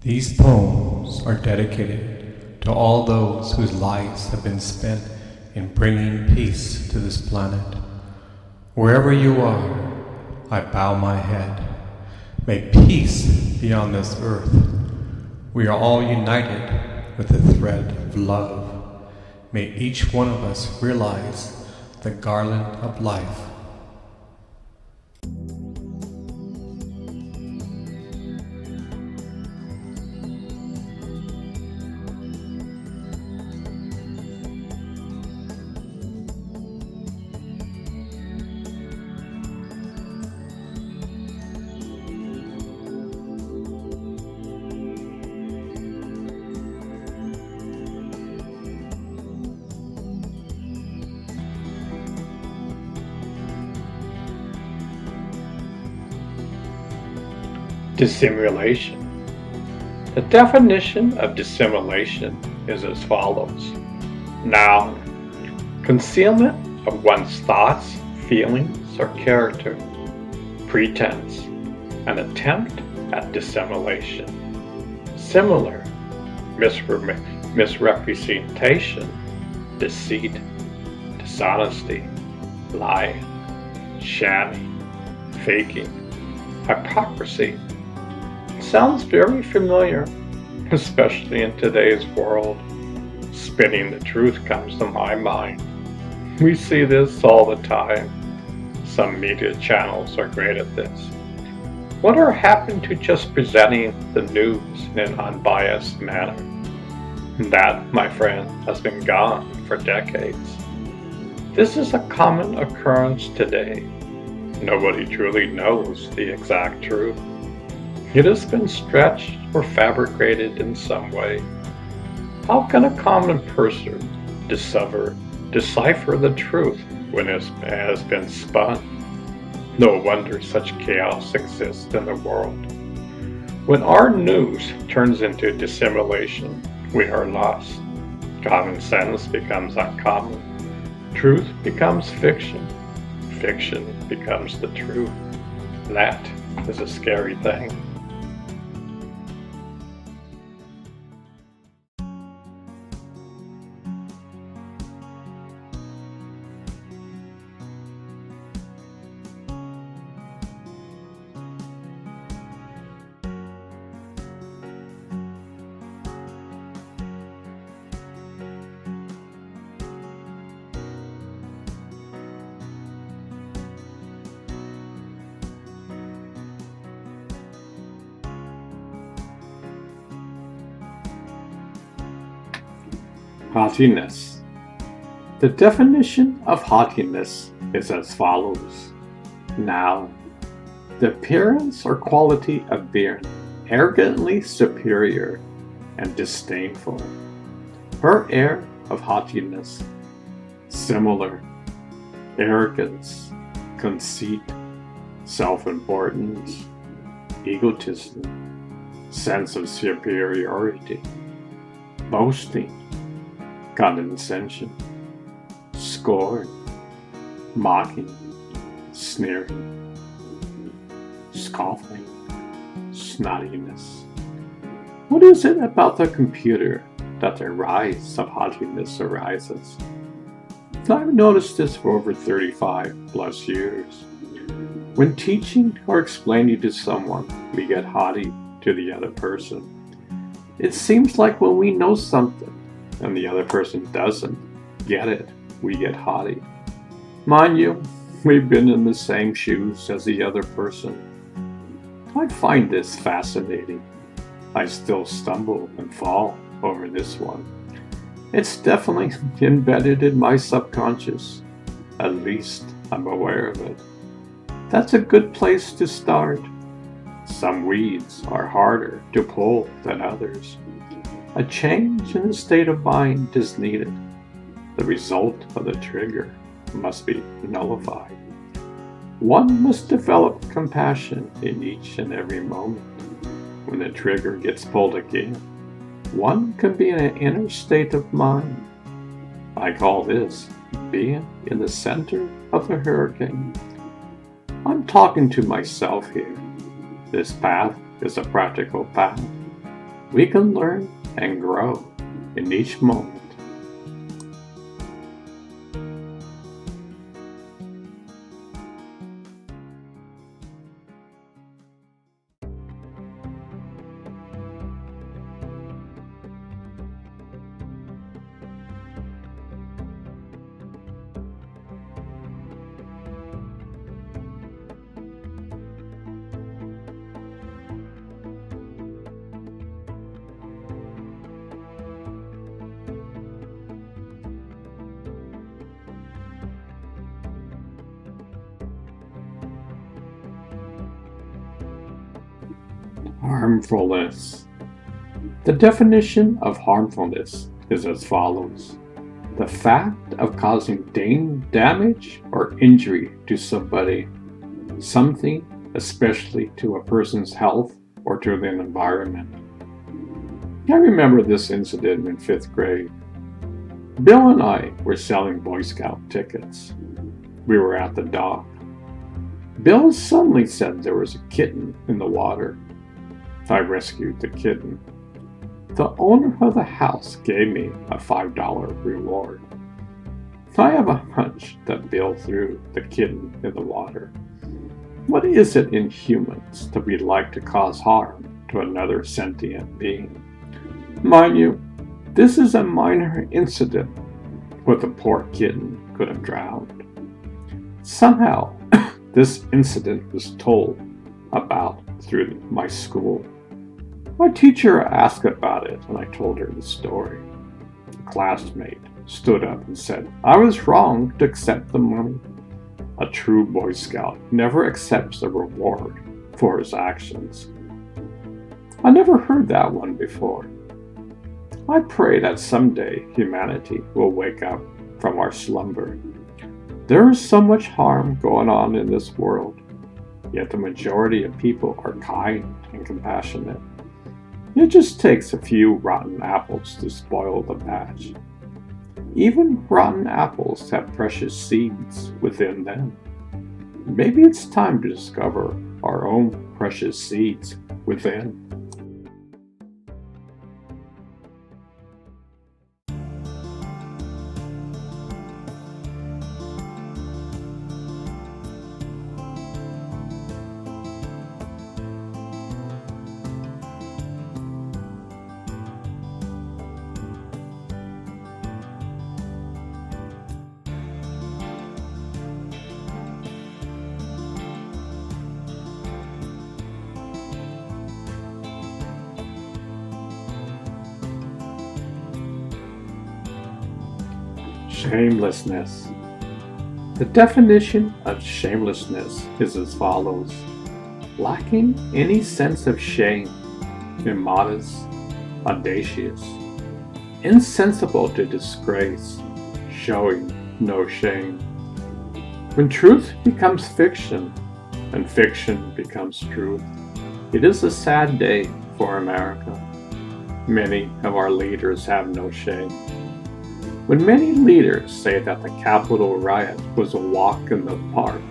These poems are dedicated to all those whose lives have been spent in bringing peace to this planet. Wherever you are, I bow my head. May peace be on this earth. We are all united with a thread of love. May each one of us realize the garland of life. Dissimulation. The definition of dissimulation is as follows. Noun, concealment of one's thoughts, feelings, or character. Pretense, an attempt at dissimulation. Similar, misrepresentation, deceit, dishonesty, lying, shamming, faking, hypocrisy. Sounds very familiar, especially in today's world. Spinning the truth comes to my mind. We see this all the time. Some media channels are great at this. Whatever happened to just presenting the news in an unbiased manner? That, my friend, has been gone for decades. This is a common occurrence today. Nobody truly knows the exact truth. It has been stretched or fabricated in some way. How can a common person decipher the truth when it has been spun? No wonder such chaos exists in the world. When our news turns into dissimulation, we are lost. Common sense becomes uncommon. Truth becomes fiction. Fiction becomes the truth. That is a scary thing. Haughtiness. The definition of haughtiness is as follows. Noun, the appearance or quality of being arrogantly superior and disdainful. Her air of haughtiness. Similar, arrogance, conceit, self-importance, egotism, sense of superiority, boasting, condescension, scorn, mocking, sneering, scoffing, snottiness. What is it about the computer that the rise of haughtiness arises? I've noticed this for over 35 plus years. When teaching or explaining to someone, we get haughty to the other person. It seems like when we know something, and the other person doesn't get it, we get haughty. Mind you, we've been in the same shoes as the other person. I find this fascinating. I still stumble and fall over this one. It's definitely embedded in my subconscious. At least I'm aware of it. That's a good place to start. Some weeds are harder to pull than others. A change in the state of mind is needed. The result of the trigger must be nullified. One must develop compassion in each and every moment. When the trigger gets pulled again, one can be in an inner state of mind. I call this being in the center of the hurricane. I'm talking to myself here. This path is a practical path. we can learn and grow in each moment. Harmfulness. The definition of harmfulness is as follows: the fact of causing damage or injury to somebody, something, especially to a person's health or to the environment. I remember this incident in 5th grade. Bill and I were selling Boy Scout tickets. We were at the dock. Bill suddenly said there was a kitten in the water. I rescued the kitten. The owner of the house gave me a $5 reward. I have a hunch that Bill threw the kitten in the water. What is it in humans that we'd like to cause harm to another sentient being? Mind you, this is a minor incident where the poor kitten could have drowned. Somehow, this incident was told about through my school. My teacher asked about it, and I told her the story. A classmate stood up and said, "I was wrong to accept the money." A true Boy Scout never accepts a reward for his actions. I never heard that one before. I pray that someday humanity will wake up from our slumber. There is so much harm going on in this world, yet the majority of people are kind and compassionate. It just takes a few rotten apples to spoil the batch. Even rotten apples have precious seeds within them. Maybe it's time to discover our own precious seeds within. Shamelessness. The definition of shamelessness is as follows: lacking any sense of shame, immodest, audacious, insensible to disgrace, showing no shame. When truth becomes fiction and fiction becomes truth, it is a sad day for America. Many of our leaders have no shame. When many leaders say that the Capitol riot was a walk in the park,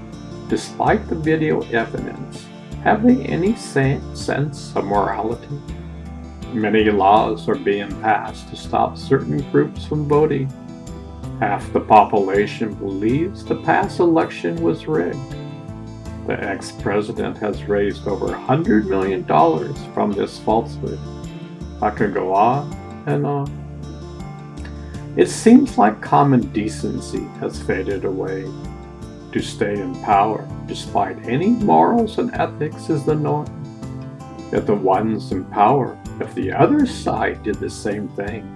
despite the video evidence, have they any sense of morality? Many laws are being passed to stop certain groups from voting. Half the population believes the past election was rigged. The ex-president has raised over $100 million from this falsehood. I could go on and on. It seems like common decency has faded away. To stay in power, despite any morals and ethics, is the norm. Yet the ones in power, if the other side did the same thing,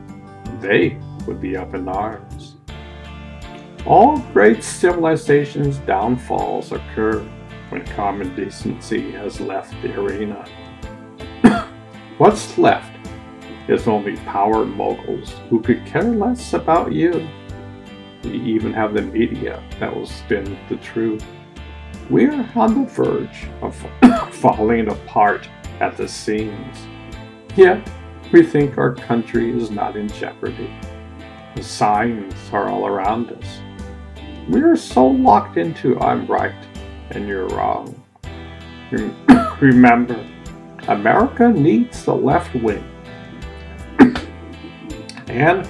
they would be up in arms. All great civilizations' downfalls occur when common decency has left the arena. What's left is only power moguls who could care less about you. We even have the media that will spin the truth. We are on the verge of falling apart at the seams. Yet, we think our country is not in jeopardy. The signs are all around us. We are so locked into "I'm right and you're wrong." Remember, America needs the left wing and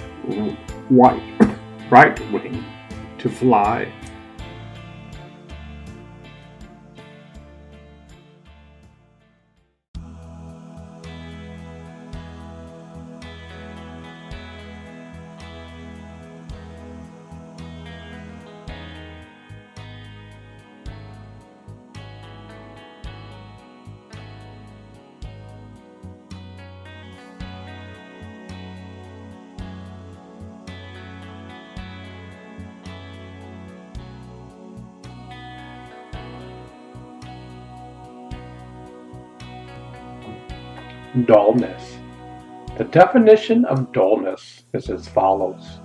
right wing to fly. Dullness. The definition of dullness is as follows: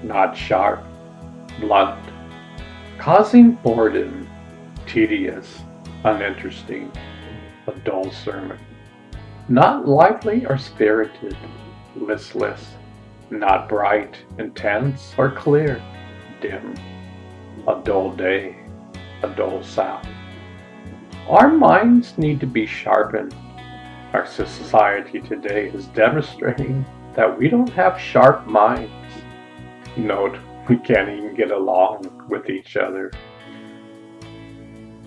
not sharp, blunt, causing boredom, tedious, uninteresting, a dull sermon. Not lively or spirited, listless, not bright, intense, or clear, dim, a dull day, a dull sound. Our minds need to be sharpened. Our society today is demonstrating that we don't have sharp minds. Note, we can't even get along with each other.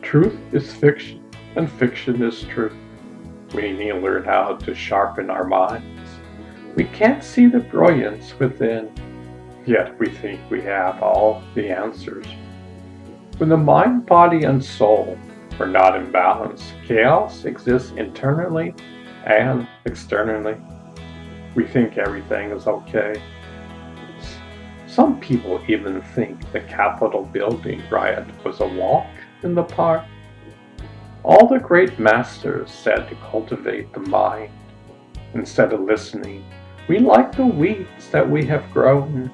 Truth is fiction, and fiction is truth. We need to learn how to sharpen our minds. We can't see the brilliance within, yet we think we have all the answers. When the mind, body, and soul are not in balance, chaos exists internally and externally. We think everything is okay. Some people even think the Capitol building riot was a walk in the park. All the great masters said to cultivate the mind. Instead of listening, we like the weeds that we have grown.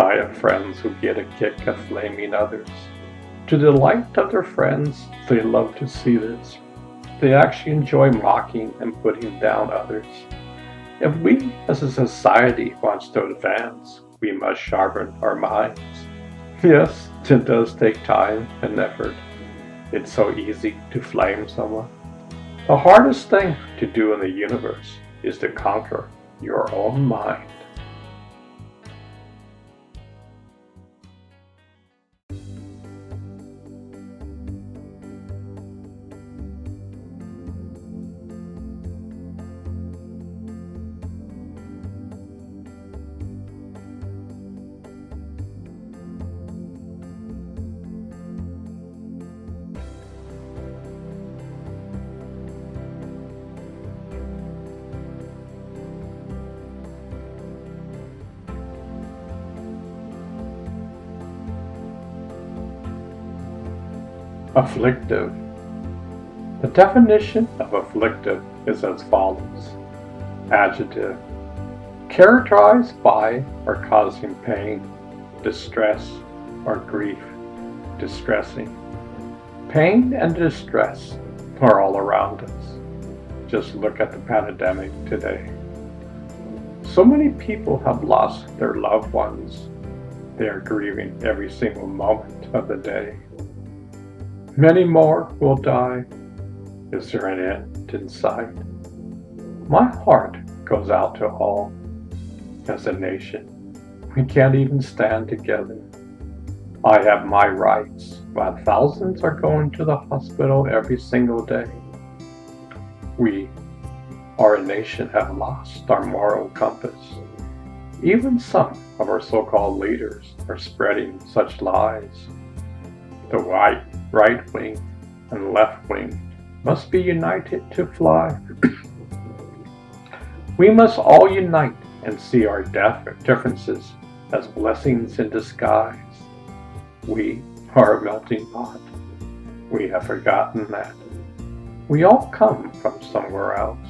I have friends who get a kick at blaming others. To the delight of their friends, they love to see this. They actually enjoy mocking and putting down others. If we as a society wants to advance, we must sharpen our minds. Yes, it does take time and effort. It's so easy to flame someone. The hardest thing to do in the universe is to conquer your own mind. Afflictive. The definition of afflictive is as follows: adjective, characterized by or causing pain, distress, or grief, distressing. Pain and distress are all around us. Just look at the pandemic today. So many people have lost their loved ones. They are grieving every single moment of the day. Many more will die. Is there an end in sight? My heart goes out to all. As a nation, we can't even stand together. I have my rights, while thousands are going to the hospital every single day. We, our nation, have lost our moral compass. Even some of our so-called leaders are spreading such lies. The right wing and left wing must be united to fly. We must all unite and see our differences as blessings in disguise. We are a melting pot. We have forgotten that. We all come from somewhere else.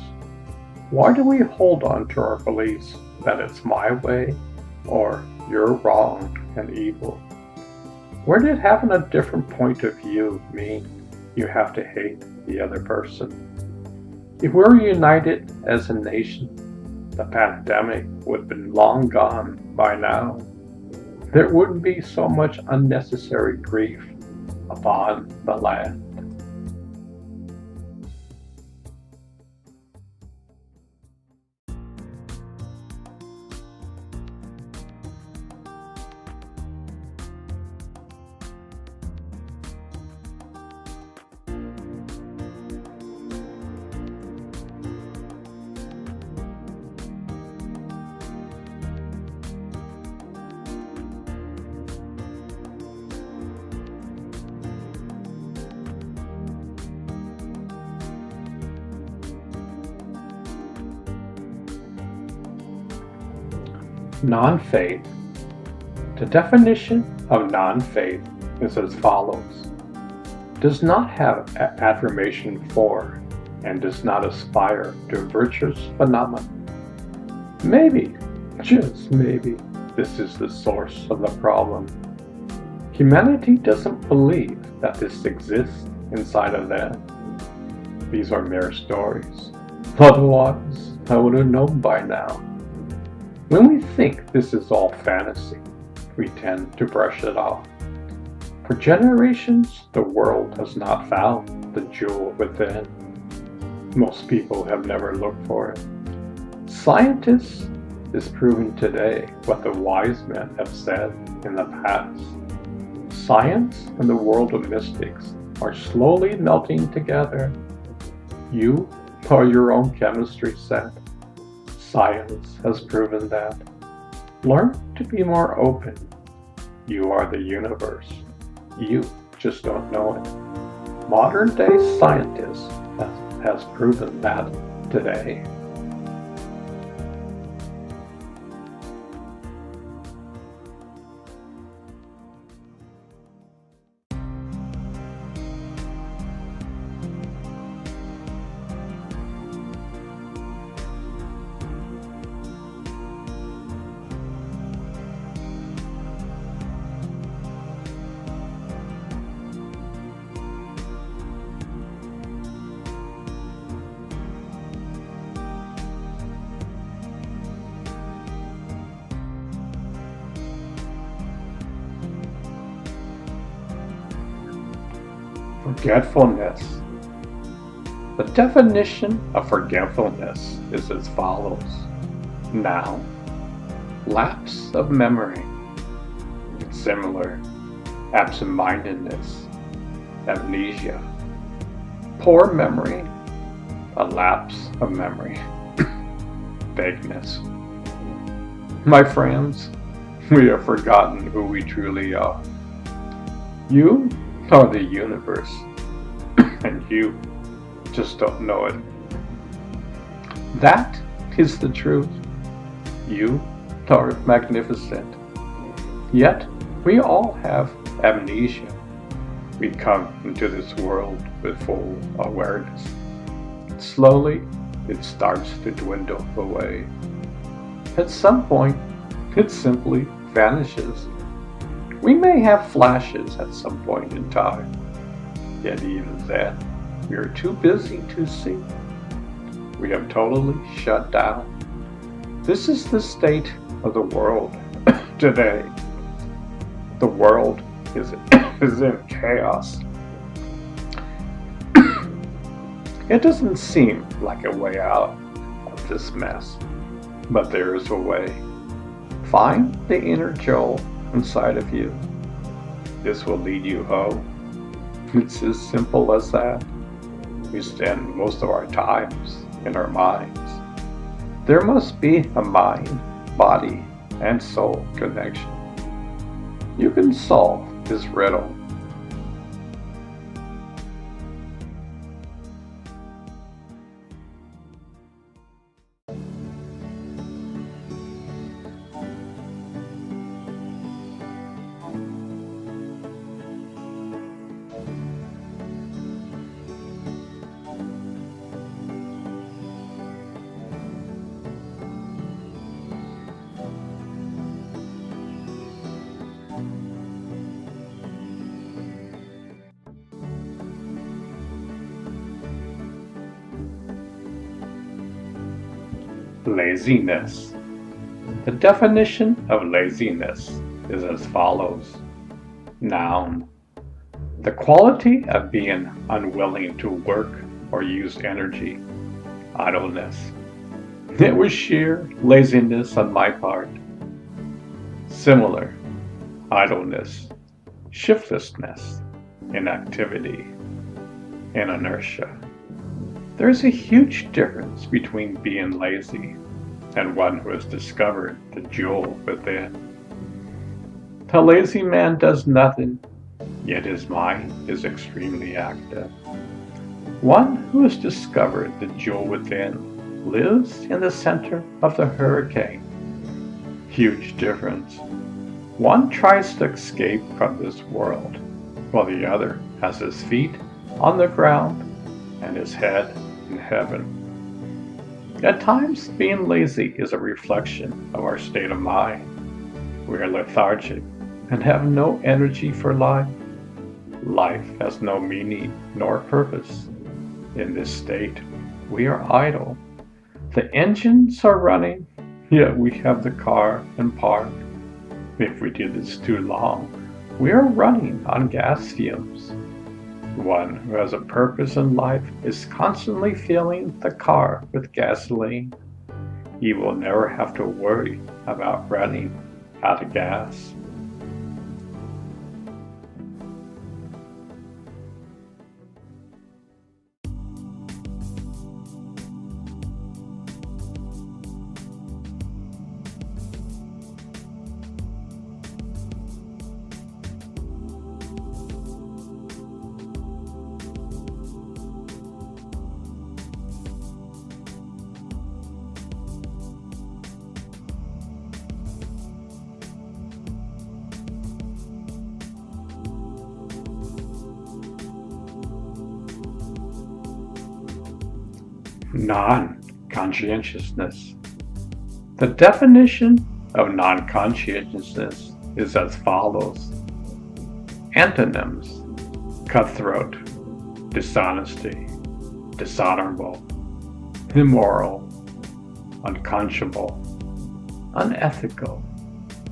Why do we hold on to our beliefs that it's my way or you're wrong and evil? Where did having a different point of view mean you have to hate the other person? If we were united as a nation, the pandemic would have been long gone by now. There wouldn't be so much unnecessary grief upon the land. Nonfaith. The definition of nonfaith is as follows. Does not have affirmation for and does not aspire to a virtuous phenomenon. Maybe, just maybe, this is the source of the problem. Humanity doesn't believe that this exists inside of them. These are mere stories. Otherwise, I would have known by now. When we think this is all fantasy, we tend to brush it off. For generations, the world has not found the jewel within. Most people have never looked for it. Scientists is proving today what the wise men have said in the past. Science and the world of mystics are slowly melting together. You are your own chemistry set. Science has proven that. Learn to be more open. You are the universe. You just don't know it. Modern day scientists has proven that today. Forgetfulness. The definition of forgetfulness is as follows. Noun, lapse of memory. Similar, absent-mindedness, amnesia. Poor memory, a lapse of memory. Vagueness. My friends, we have forgotten who we truly are. You are the universe, and you just don't know it. That is the truth. You are magnificent. Yet, we all have amnesia. We come into this world with full awareness. Slowly, it starts to dwindle away. At some point, it simply vanishes. We may have flashes at some point in time, yet even then, we are too busy to see. We have totally shut down. This is the state of the world today. The world is in chaos. It doesn't seem like a way out of this mess, but there is a way. Find the inner Joel inside of you. This will lead you home. It's as simple as that. We spend most of our times in our minds. There must be a mind, body, and soul connection. You can solve this riddle. Laziness. The definition of laziness is as follows. Noun, the quality of being unwilling to work or use energy. Idleness. It was sheer laziness on my part. Similar, idleness, shiftlessness, inactivity, and inertia. There's a huge difference between being lazy and one who has discovered the jewel within. The lazy man does nothing, yet his mind is extremely active. One who has discovered the jewel within lives in the center of the hurricane. Huge difference. One tries to escape from this world, while the other has his feet on the ground and his head in heaven. At times, being lazy is a reflection of our state of mind. We are lethargic and have no energy for life. Life has no meaning nor purpose. In this state, we are idle. The engines are running, yet we have the car in park. If we do this too long, we are running on gas fumes. One who has a purpose in life is constantly filling the car with gasoline. He will never have to worry about running out of gas. Nonconscientiousness. The definition of nonconscientiousness is as follows. Antonyms: cutthroat, dishonesty, dishonorable, immoral, unconscionable, unethical,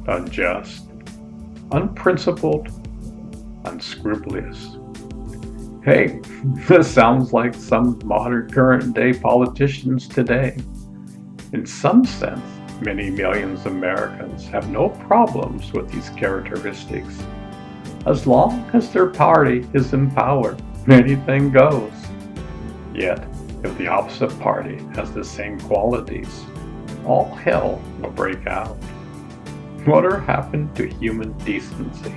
unjust, unprincipled, unscrupulous. Hey, this sounds like some modern current day politicians today. In some sense, many millions of Americans have no problems with these characteristics. As long as their party is in power, anything goes. Yet, if the opposite party has the same qualities, all hell will break out. Whatever happened to human decency?